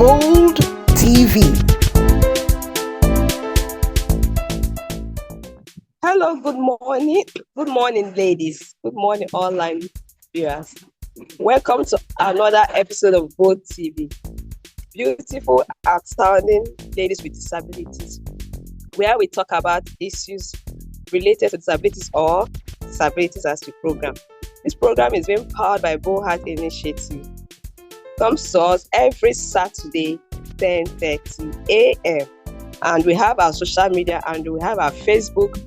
Bold TV. Hello, good morning. Good morning, ladies. Good morning, online viewers. Welcome to another episode of Bold TV. Beautiful, outstanding ladies with disabilities, where we talk about issues related to disabilities or disabilities as we program. This program is being powered by Bold Heart Initiative. Comes to us every Saturday, 10:30 a.m. And we have our social media and we have our Facebook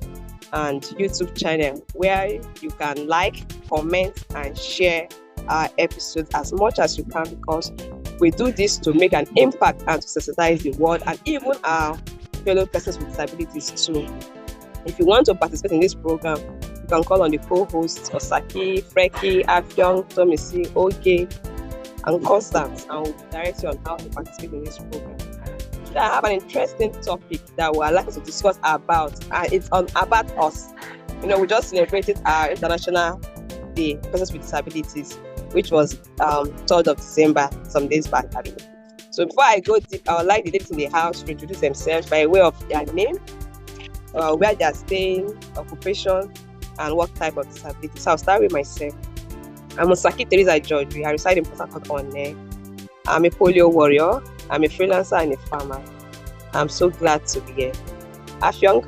and YouTube channel where you can like, comment, and share our episodes as much as you can, because we do this to make an impact and to sensitize the world and even our fellow persons with disabilities too. If you want to participate in this program, you can call on the co-hosts Osaki, Freki, Afyong, Tomisi, Oge, and Constance, and we'll direct you on how to participate in this program. Today I have an interesting topic that we would like us to discuss about, and it's about us. We just celebrated our International Day for Persons with Disabilities, which was 3rd of December, some days back. So before I go deep, I would like the ladies in the house to introduce themselves by way of their name, where they are staying, occupation, and what type of disability. So I'll start with myself. I'm Osaki Teresa George. I reside in Port Harcourt on I'm a polio warrior. I'm a freelancer and a farmer. I'm so glad to be here. Afyong.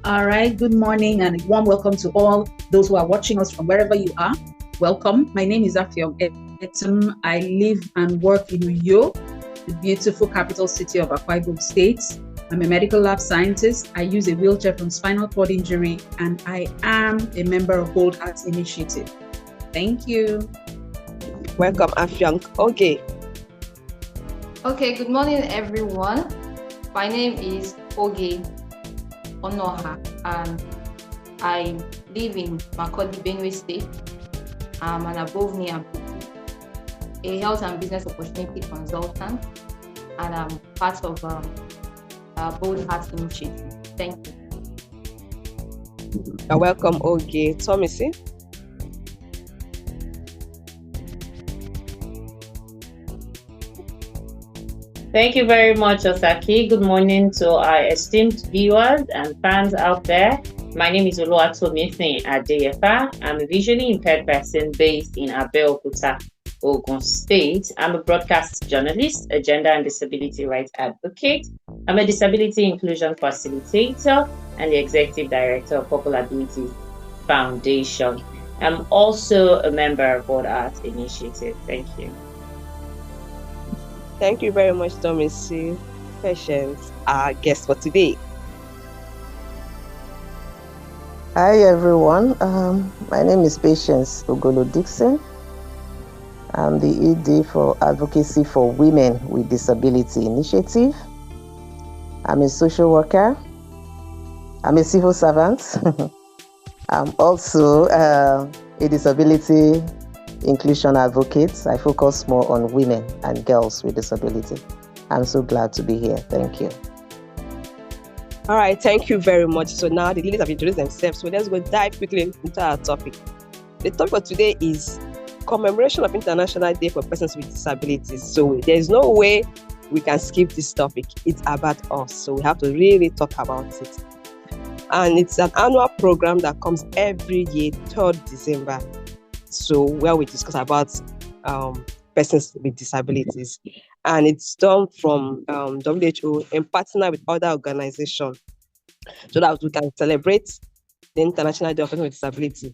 All right, good morning and warm welcome to all those who are watching us from wherever you are. Welcome. My name is Afyong Etum. I live and work in Uyo, the beautiful capital city of Akwa Ibom State. I'm a medical lab scientist. I use a wheelchair from spinal cord injury, and I am a member of Bold Heart Initiative. Thank you. Welcome, Afyong. Okay, good morning, everyone. My name is Oge Onoha, and I live in Makurdi, Benue State. I'm an above me a health and business opportunity consultant, and I'm part of Bold Heart Initiative. Thank you. You're welcome, Oge. Tomisi. Thank you very much, Osaki. Good morning to our esteemed viewers and fans out there. My name is Oluwatomisin Adeyefa. I'm a visually impaired person based in Abeokuta, Ogun State. I'm a broadcast journalist, a gender and disability rights advocate. I'm a disability inclusion facilitator and the executive director of Purple Ability Foundation. I'm also a member of Bold Heart Initiative. Thank you. Thank you very much, Tomisi. Patience, our guest for today. Hi everyone, my name is Patience Ogolo Dixon. I'm the ED for Advocacy for Women with Disability Initiative. I'm a social worker. I'm a civil servant. I'm also a disability inclusion advocate. I focus more on women and girls with disability. I'm so glad to be here. Thank you. All right, thank you very much. So now the ladies have introduced themselves. So let's go dive quickly into our topic. The topic for today is Commemoration of International Day for Persons with Disabilities. So there's no way we can skip this topic. It's about us. So we have to really talk about it. And it's an annual program that comes every year, 3rd December. So where we discuss about persons with disabilities. And it's done from WHO in partner with other organizations so that we can celebrate the International Day of Persons with Disability.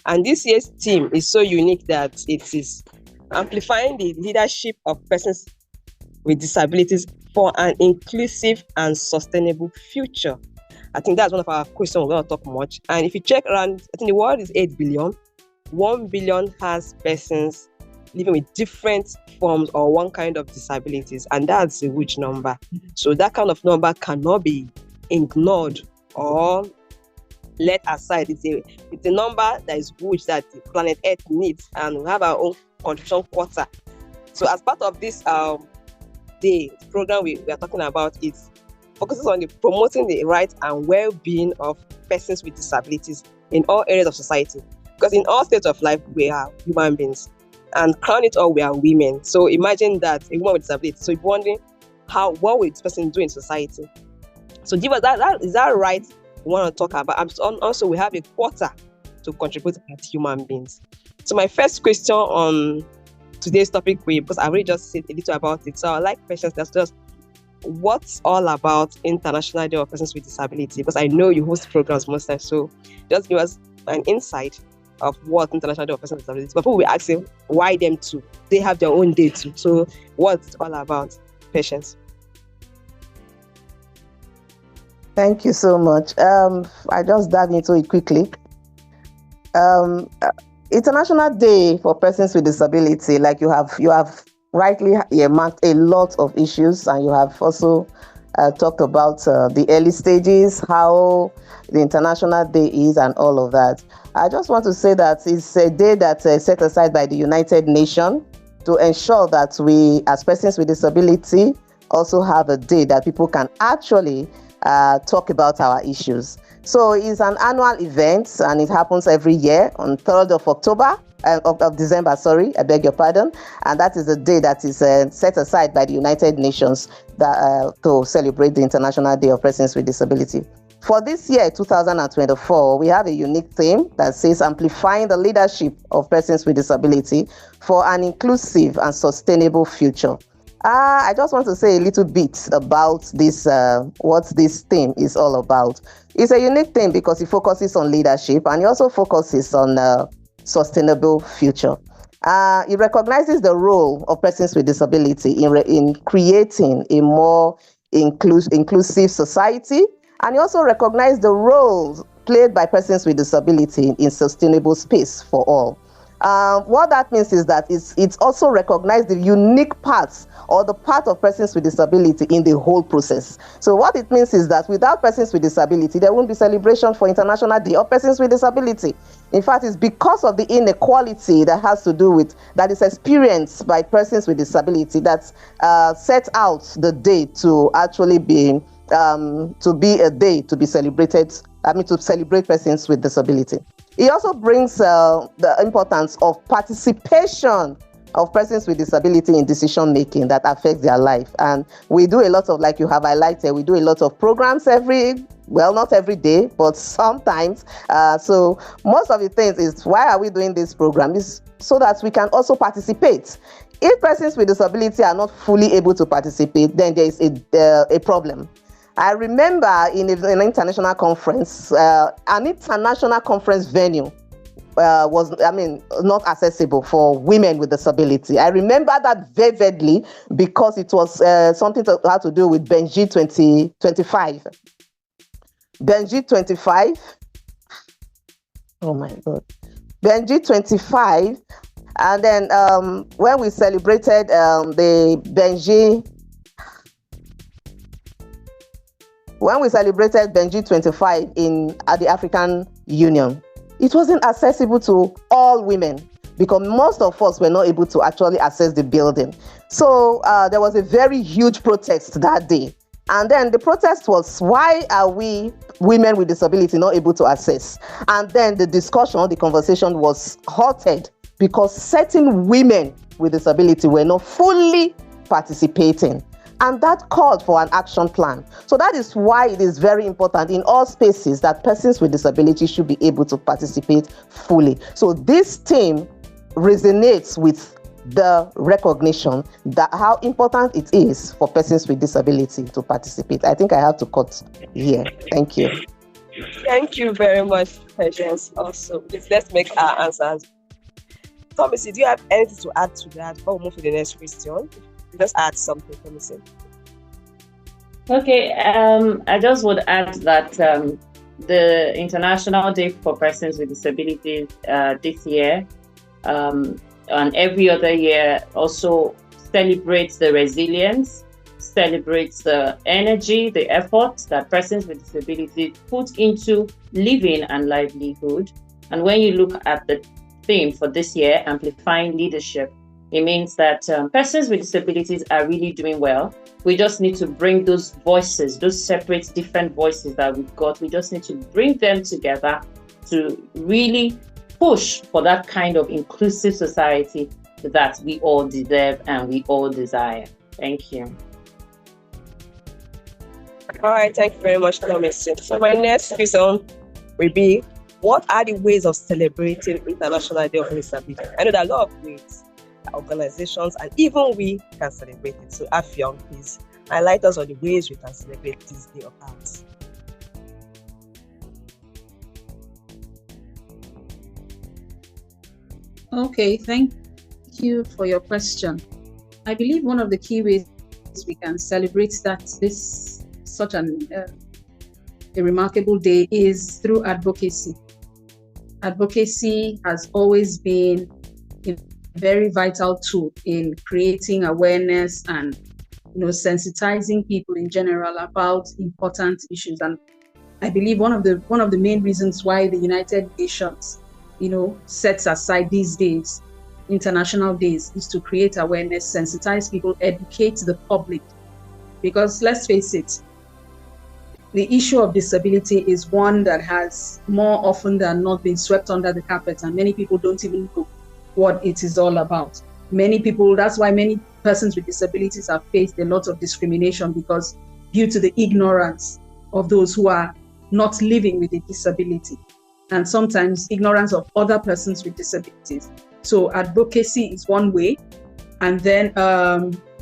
And this year's theme is so unique that it is amplifying the leadership of persons with disabilities for an inclusive and sustainable future. I think that's one of our questions we're going to talk much. And if you check around, I think the world is 8 billion. 1 billion has persons living with different forms or one kind of disabilities, and that's a huge number. So that kind of number cannot be ignored or let aside. It's a number that is huge that the planet Earth needs, and we have our own contribution quarter. So as part of this day program we are talking about, it focuses on promoting the rights and well-being of persons with disabilities in all areas of society. Because in all states of life, we are human beings. And crown it all, we are women. So imagine that, a woman with disability. So you're wondering, what will this person do in society? So give us is that right? We want to talk about. Also, we have a quarter to contribute as human beings. So my first question on today's topic, because I already just said a little about it. So I like questions that's just, what's all about International Day of Persons with Disability? Because I know you host programs most times. So just give us an insight of what International Day of Persons with Disability. But people will ask you, why them too? They have their own day too. So what's it all about? Patience. Thank you so much. I just dive into it quickly. International Day for Persons with Disability, like you have rightly marked a lot of issues, and you have also talked about the early stages, how the International Day is, and all of that. I just want to say that it's a day that's set aside by the United Nations to ensure that we, as persons with disability, also have a day that people can actually talk about our issues. So it's an annual event, and it happens every year on 3rd of October, of December, sorry, I beg your pardon. And that is a day that is set aside by the United Nations to celebrate the International Day of Persons with Disability. For this year, 2024, we have a unique theme that says amplifying the leadership of persons with disability for an inclusive and sustainable future. I just want to say a little bit about this, what this theme is all about. It's a unique theme because it focuses on leadership, and it also focuses on sustainable future. It recognizes the role of persons with disability in creating a more inclusive society, and it also recognizes the roles played by persons with disability in sustainable space for all. What that means is that it's also recognized the unique parts or the part of persons with disability in the whole process. So what it means is that without persons with disability, there won't be celebration for International Day of Persons with Disability. In fact, it's because of the inequality that is experienced by persons with disability that set out the day to actually be a day to be celebrated. To celebrate persons with disability. It also brings the importance of participation of persons with disability in decision making that affects their life. And we do a lot of, like you have highlighted, we do a lot of programs not every day, but sometimes. So most of the things is, why are we doing this program? Is so that we can also participate. If persons with disability are not fully able to participate, then there is a problem. I remember in an international conference, an international conference venue was not accessible for women with disability. I remember that vividly because it was something that had to do with Benji 2025. Benji 25. Oh my God. Benji 25. And then when we celebrated the Benji. When we celebrated Benji 25 at the African Union, it wasn't accessible to all women because most of us were not able to actually access the building. So there was a very huge protest that day. And then the protest was, why are we women with disability not able to access? And then the conversation was halted because certain women with disability were not fully participating. And that called for an action plan. So that is why it is very important in all spaces that persons with disability should be able to participate fully. So this theme resonates with the recognition that how important it is for persons with disability to participate. I think I have to cut here. Thank you. Thank you very much, Patience. Also, let's make our answers. Thomas, do you have anything to add to that before we move to the next question? Just add something, Thomas. Okay, I just would add that the International Day for Persons with Disabilities this year and every other year also celebrates the resilience, celebrates the energy, the effort that persons with disabilities put into living and livelihood. And when you look at the theme for this year, amplifying leadership, it means that persons with disabilities are really doing well. We just need to bring those voices, those separate different voices that we've got. We just need to bring them together to really push for that kind of inclusive society that we all deserve and we all desire. Thank you. All right, thank you very much, Thomas. So my next question will be, what are the ways of celebrating International Day of Disability? I know there are a lot of ways organizations and even we can celebrate it. So Afyong, please highlight us on the ways we can celebrate this day of ours. Okay, thank you for your question. I believe one of the key ways we can celebrate that this such a remarkable day is through advocacy. Advocacy has always been a very vital tool in creating awareness and sensitizing people in general about important issues. And I believe one of the main reasons why the United Nations sets aside these days, international days, is to create awareness, sensitize people, educate the public. Because let's face it, the issue of disability is one that has more often than not been swept under the carpet, and many people don't even know what it is all about. That's why many persons with disabilities have faced a lot of discrimination, because due to the ignorance of those who are not living with a disability, and sometimes ignorance of other persons with disabilities. So advocacy is one way. And then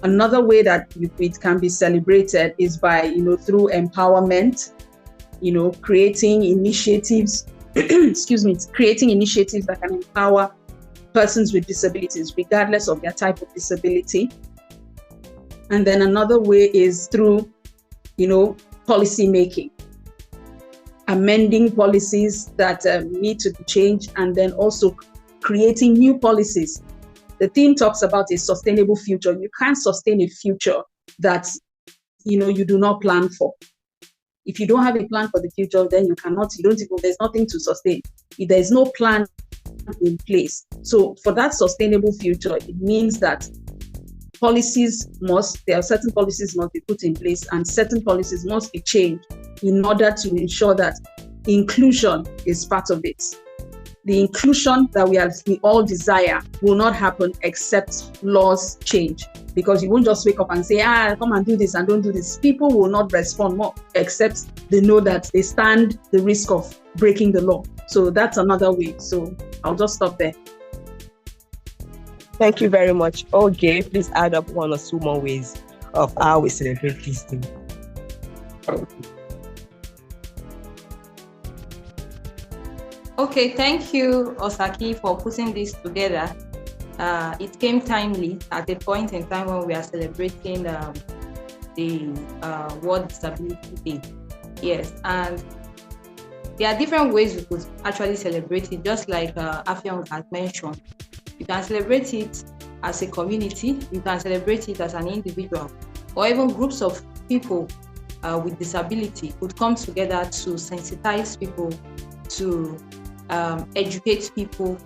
another way that it can be celebrated is by, through empowerment, creating initiatives, creating initiatives that can empower persons with disabilities, regardless of their type of disability. And then another way is through, policy making, amending policies that need to be changed, and then also creating new policies. The theme talks about a sustainable future. You can't sustain a future that you do not plan for. If you don't have a plan for the future, then there's nothing to sustain. If there's no plan in place. So for that sustainable future, it means that there are certain policies must be put in place, and certain policies must be changed in order to ensure that inclusion is part of it. The inclusion that we all desire will not happen except laws change, because you won't just wake up and say, come and do this and don't do this. People will not respond more except they know that they stand the risk of breaking the law. So that's another way. So I'll just stop there. Thank you very much. Okay, please add up one or two more ways of how we celebrate this day. Okay, thank you, Osaki, for putting this together. It came timely at a point in time when we are celebrating the World Disability Day. Yes, and there are different ways we could actually celebrate it, just like Afyong had mentioned. You can celebrate it as a community, you can celebrate it as an individual, or even groups of people with disability could come together to sensitize people, to educate people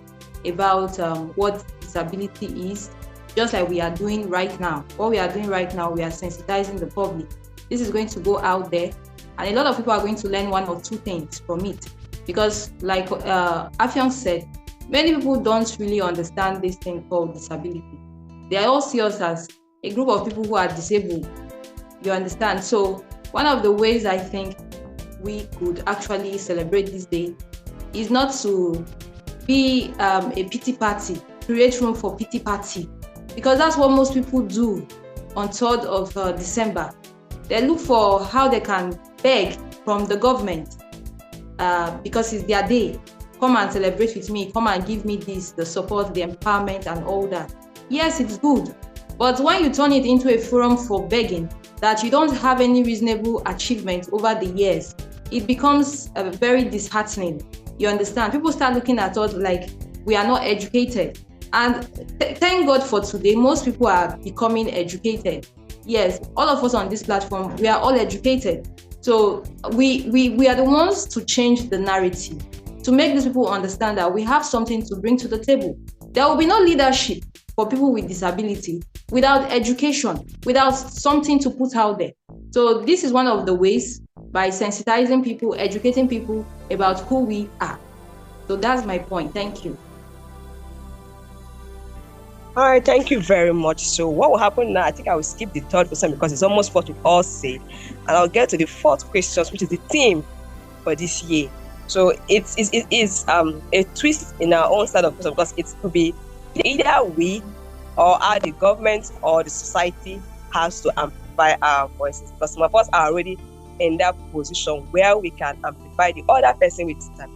about what disability is, just like we are doing right now. What we are doing right now, we are sensitizing the public. This is going to go out there, and a lot of people are going to learn one or two things from it. Because like Afyong said, many people don't really understand this thing called disability. They all see us as a group of people who are disabled. You understand? So one of the ways I think we could actually celebrate this day is not to be a pity party, create room for pity party, because that's what most people do on 3rd of December. They look for how they can beg from the government because it's their day. Come and celebrate with me, come and give me this, the support, the empowerment and all that. Yes, it's good. But when you turn it into a forum for begging, that you don't have any reasonable achievement over the years, it becomes very disheartening. You understand? People start looking at us like we are not educated. And thank God for today, most people are becoming educated. Yes, all of us on this platform, we are all educated. So we are the ones to change the narrative, to make these people understand that we have something to bring to the table. There will be no leadership for people with disability without education, without something to put out there. So this is one of the ways, by sensitizing people, educating people about who we are. So that's my point. Thank you. All right, thank you very much. So what will happen now? I think I will skip the third question because it's almost what we've all said, and I'll get to the fourth question, which is the theme for this year. So it is a twist in our own side of question, because it could be either we or the government or the society has to amplify our voices, because some of us are already in that position where we can amplify the other person with disability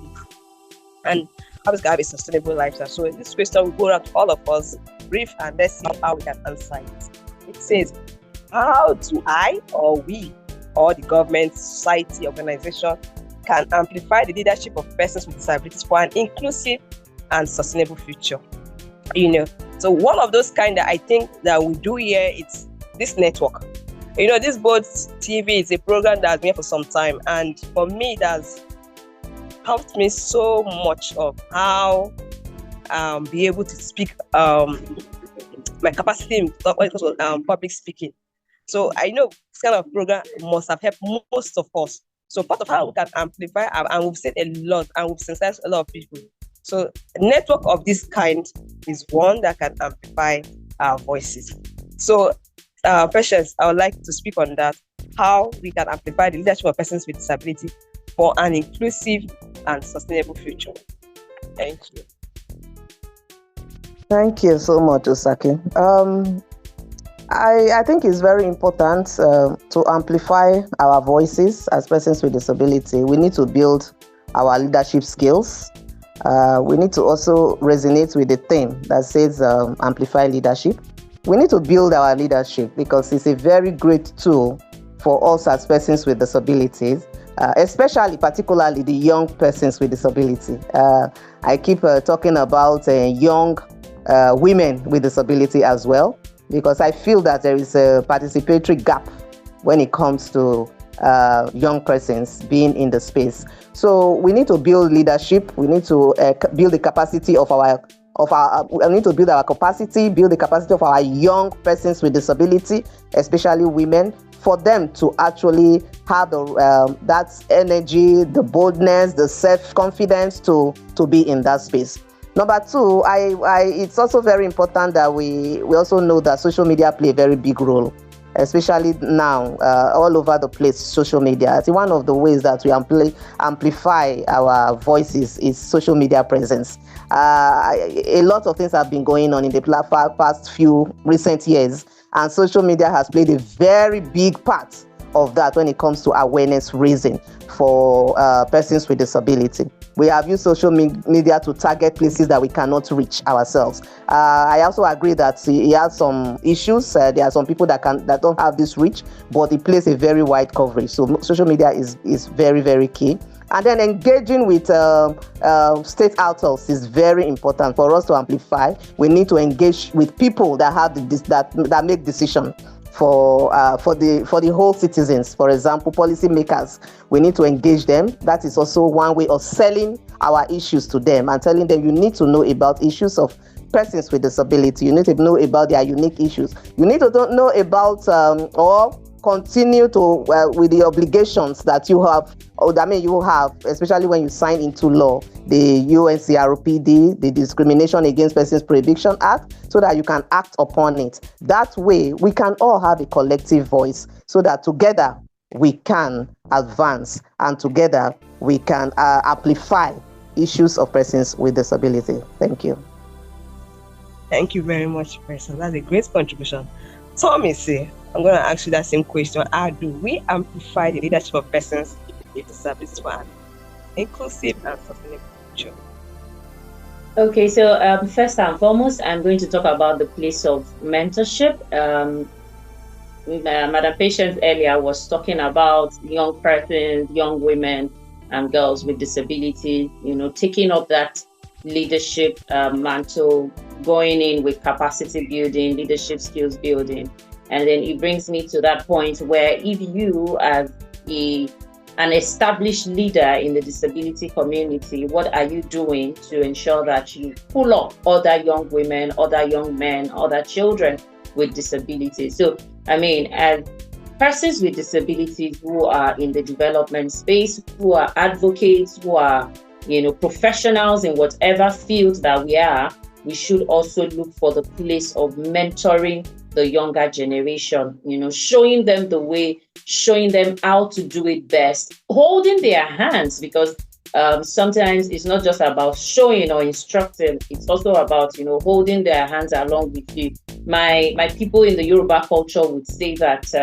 and obviously have a sustainable lifestyle. So this question will go around to all of us brief, and let's see how we can answer it. It says, how do I or we or the government, society, organization can amplify the leadership of persons with disabilities for an inclusive and sustainable future? So one of those kind that I think that we do here, it's this network. This Both TV is a program that has been here for some time, and for me, that's helped me so much of how be able to speak my capacity in public speaking. So I know this kind of program must have helped most of us. So part of how we can amplify, and we've said a lot, and we've sensitized a lot of people. So a network of this kind is one that can amplify our voices. So Patience, I would like to speak on that, how we can amplify the leadership of persons with disability for an inclusive and sustainable future. Thank you. Thank you so much, Osaki. I think it's very important to amplify our voices as persons with disability. We need to build our leadership skills. We need to also resonate with the theme that says amplify leadership. We need to build our leadership because it's a very great tool for us as persons with disabilities, particularly the young persons with disability. I keep talking about young women with disability as well, because I feel that there is a participatory gap when it comes to young persons being in the space. So we need to build leadership. We need to build the capacity of we need to build our capacity, build the capacity of our young persons with disability, especially women, for them to actually have that energy, the boldness, the self-confidence to be in that space. Number two, it's also very important that we also know that social media play a very big role, especially now, all over the place, social media. I think one of the ways that we amplify our voices is social media presence. A lot of things have been going on in the past few recent years, and social media has played a very big part of that when it comes to awareness raising for persons with disability. We have used social media to target places that we cannot reach ourselves. I also agree that it has some issues. There are some people that don't have this reach, but it plays a very wide coverage. So social media is very, very key. And then engaging with state authors is very important for us to amplify. We need to engage with people that have that make decisions for the whole citizens. For example, policymakers, we need to engage them. That is also one way of selling our issues to them and telling them you need to know about issues of persons with disability. You need to know about their unique issues. You need to know about or continue to with the obligations that you have, you have, especially when you sign into law, the UNCRPD, the Discrimination Against Persons Prohibition Act, so that you can act upon it. That way, we can all have a collective voice, so that together we can advance and together we can amplify issues of persons with disability. Thank you. Thank you very much, person. That's a great contribution. Tommy, I'm going to ask you that same question. How do we amplify the leadership of persons with disabilities for an inclusive and sustainable future? Okay, so first and foremost, I'm going to talk about the place of mentorship. Madam Patience earlier was talking about young persons, young women and girls with disabilities, taking up that leadership mantle, going in with capacity building, leadership skills building. And then it brings me to that point where if you as an established leader in the disability community, what are you doing to ensure that you pull up other young women, other young men, other children with disabilities? So, as persons with disabilities who are in the development space, who are advocates, who are professionals in whatever field that we are, we should also look for the place of mentoring the younger generation, showing them the way, showing them how to do it best, holding their hands, because sometimes it's not just about showing or instructing, it's also about, holding their hands along with you. My people in the Yoruba culture would say that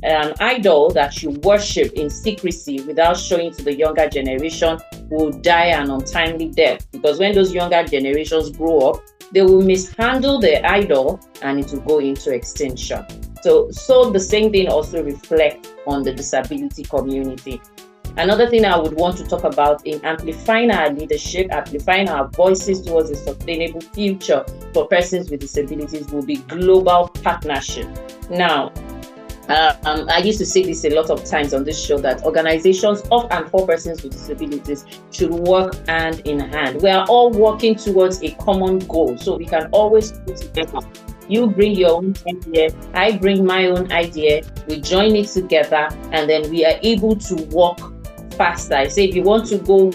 an idol that you worship in secrecy without showing to the younger generation will die an untimely death, because when those younger generations grow up, they will mishandle the idol and it will go into extinction. So the same thing also reflects on the disability community. Another thing I would want to talk about in amplifying our leadership, amplifying our voices towards a sustainable future for persons with disabilities will be global partnership. Now, I used to say this a lot of times on this show, that organizations of and for persons with disabilities should work hand in hand. We are all working towards a common goal, so we can always put together. You bring your own idea, I bring my own idea, we join it together, and then we are able to walk faster. I say if you want to go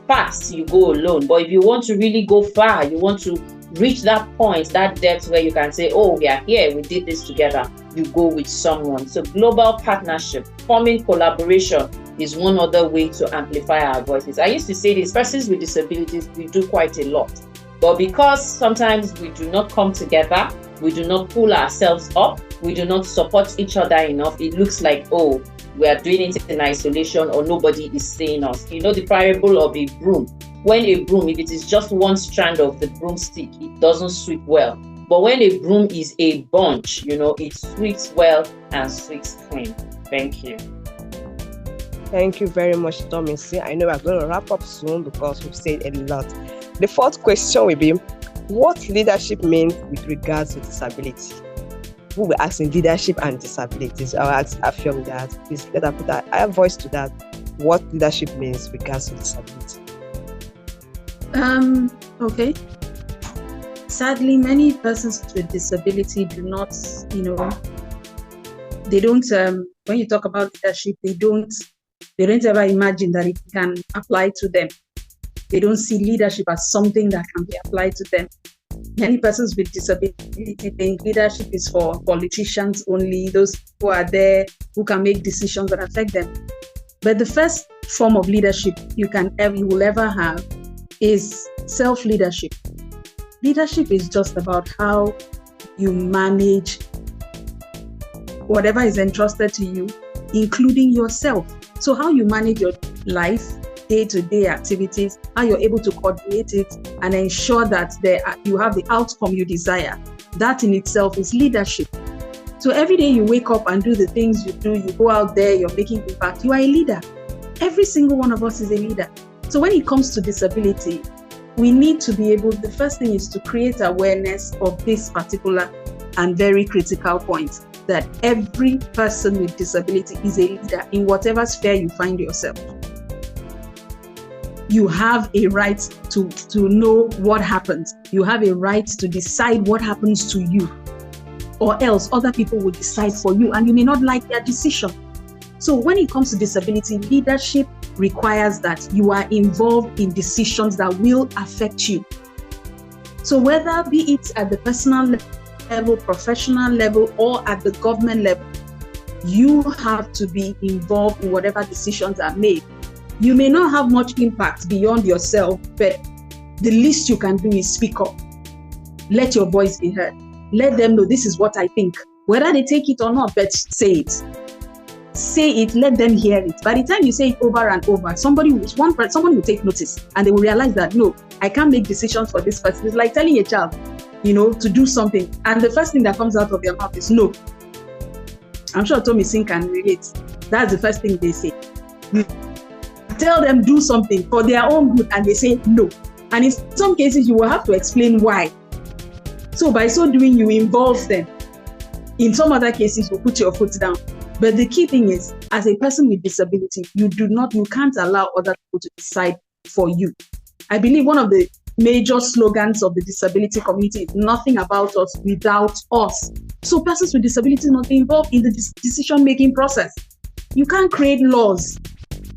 fast, you go alone. But if you want to really go far, you want to reach that point, that depth where you can say, oh, we are here, we did this together, you go with someone. So global partnership, forming collaboration is one other way to amplify our voices. I used to say this, persons with disabilities, we do quite a lot. But because sometimes we do not come together, we do not pull ourselves up, we do not support each other enough, it looks like, oh, we are doing it in isolation or nobody is seeing us. The parable of a broom. When a broom, if it is just one strand of the broomstick, it doesn't sweep well. But when a broom is a bunch, it sweeps well and sweeps clean. Thank you. Thank you very much, Tomisi. I know we're going to wrap up soon because we've said a lot. The fourth question will be, what leadership means with regards to disability? We were asking leadership and disabilities. I'll ask Afyong that. Please let her put our voice to that. What leadership means with regards to disability. Okay. Sadly, many persons with disability do not, they don't, when you talk about leadership, they don't ever imagine that it can apply to them. They don't see leadership as something that can be applied to them. Many persons with disability think leadership is for politicians only, those who are there, who can make decisions that affect them. But the first form of leadership you will ever have is self-leadership. Leadership is just about how you manage whatever is entrusted to you, including yourself. So how you manage your life, day-to-day activities, how you're able to coordinate it and ensure that you have the outcome you desire. That in itself is leadership. So every day you wake up and do the things you do, you go out there, you're making impact, you are a leader. Every single one of us is a leader. So when it comes to disability, we need to be able, the first thing is to create awareness of this particular and very critical point, that every person with disability is a leader in whatever sphere you find yourself. You have a right to know what happens. You have a right to decide what happens to you, or else other people will decide for you and you may not like their decision. So when it comes to disability, leadership requires that you are involved in decisions that will affect you. So whether be it at the personal level, professional level, or at the government level, you have to be involved in whatever decisions are made. You may not have much impact beyond yourself, but the least you can do is speak up. Let your voice be heard. Let them know this is what I think. Whether they take it or not, but say it. Say it, let them hear it. By the time you say it over and over, someone will take notice and they will realize that, no, I can't make decisions for this person. It's like telling a child, to do something. And the first thing that comes out of their mouth is no. I'm sure Tommy Singh can relate. That's the first thing they say. Tell them do something for their own good and they say no. And in some cases, you will have to explain why. So by so doing, you involve them. In some other cases, you put your foot down. But the key thing is, as a person with disability, you can't allow other people to decide for you. I believe one of the major slogans of the disability community is nothing about us without us. So persons with disabilities must be involved in the decision-making process. You can't create laws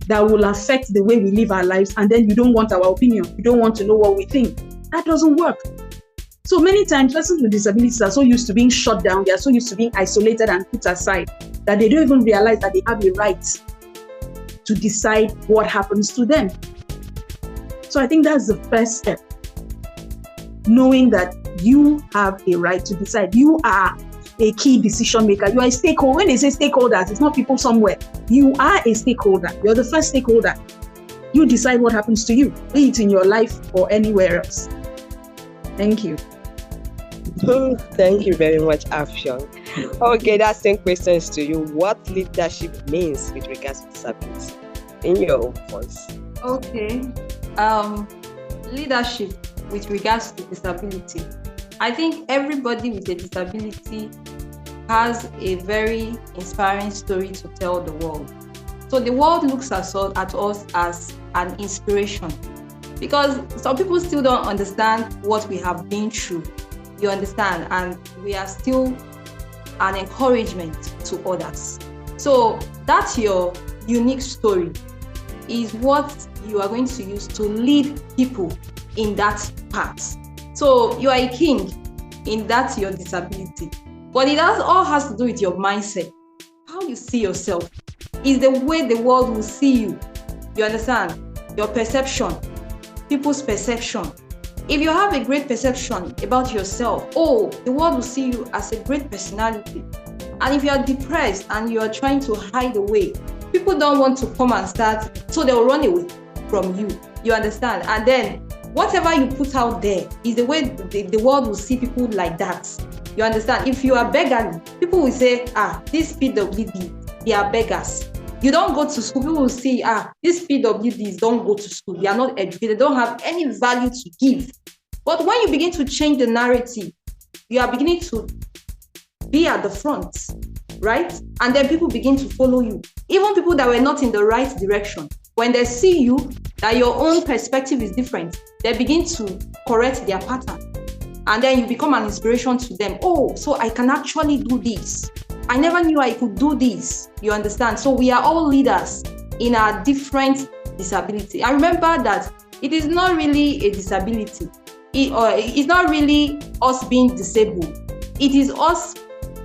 that will affect the way we live our lives, and then you don't want our opinion. You don't want to know what we think. That doesn't work. So many times, persons with disabilities are so used to being shut down, they are so used to being isolated and put aside, that they don't even realize that they have a right to decide what happens to them. So I think that's the first step. Knowing that you have a right to decide. You are a key decision maker. You are a stakeholder. When they say stakeholders, it's not people somewhere. You are a stakeholder. You're the first stakeholder. You decide what happens to you, be it in your life or anywhere else. Thank you. Thank you very much, Afshan. Okay, that same questions to you. What leadership means with regards to disability in your own voice? Okay. Leadership with regards to disability. I think everybody with a disability has a very inspiring story to tell the world. So the world looks at us as an inspiration, because some people still don't understand what we have been through. You understand? And we are still an encouragement to others. So that's your unique story, is what you are going to use to lead people in that path. So you are a king in that your disability, but it all has to do with your mindset, how you see yourself, is the way the world will see you. You understand? Your perception, people's perception. If you have a great perception about yourself, the world will see you as a great personality. And if you are depressed and you are trying to hide away, people don't want to come and start, so they'll run away from you. You understand? And then whatever you put out there is the way the world will see people like that. You understand? If you are begging, people will say, this PWD, they are beggars. You don't go to school, people will say, these PWDs don't go to school. They are not educated, they don't have any value to give. But when you begin to change the narrative, you are beginning to be at the front, right? And then people begin to follow you. Even people that were not in the right direction, when they see you, that your own perspective is different, they begin to correct their pattern. And then you become an inspiration to them. So I can actually do this. I never knew I could do this. You understand? So we are all leaders in our different disability. I remember that it is not really a disability. It's not really us being disabled. It is us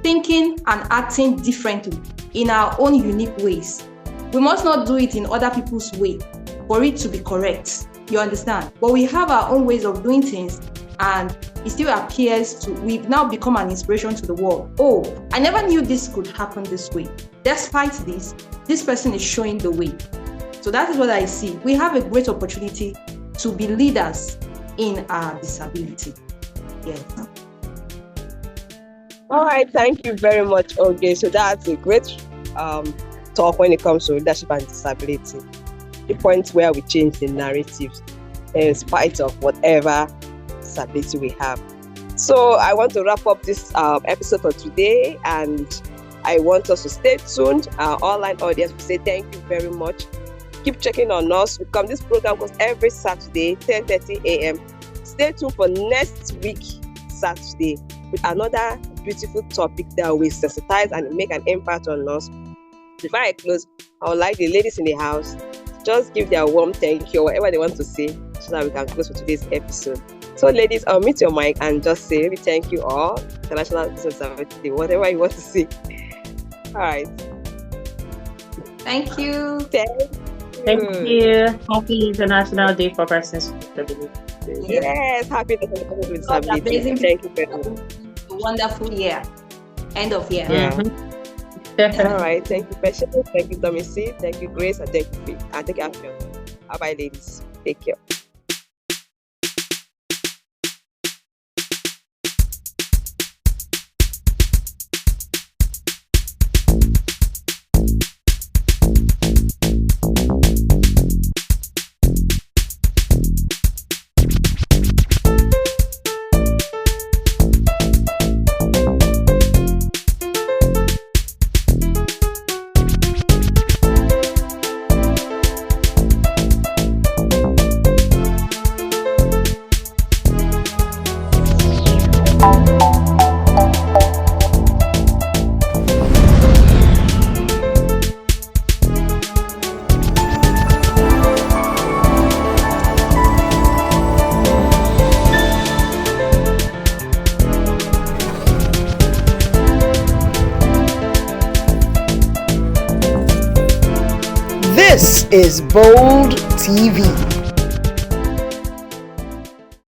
thinking and acting differently in our own unique ways. We must not do it in other people's way for it to be correct. You understand? But we have our own ways of doing things, and it still appears we've now become an inspiration to the world. I never knew this could happen this way. Despite this person is showing the way. So that is what I see. We have a great opportunity to be leaders in our disability. Yes. All right, thank you very much, Oge. So that's a great talk when it comes to leadership and disability. The point where we change the narratives in spite of whatever disability we have. So I want to wrap up this episode for today, and I want us to stay tuned. Our online audience, we say thank you very much. Keep checking on us. This program goes every Saturday, 10:30 a.m. Stay tuned for next week, Saturday, with another beautiful topic that will sensitize and make an impact on us. Before I close, I would like the ladies in the house just give their warm thank you or whatever they want to say, so that we can close for today's episode. So ladies, I'll mute your mic and just say maybe thank you all, International Disability Day, whatever you want to say. All right. Thank you. Thank you. Happy International Day for Persons with Disabilities. Yes, happy International Day for Disabilities. Amazing. Thank you very much. A wonderful year. End of year. Yeah. All right. Thank you, Patience. Thank you, Tommy C. Thank you, Grace. And thank you, Faith. And thank you, Afion. Bye-bye, ladies. Take care. This is Bold TV.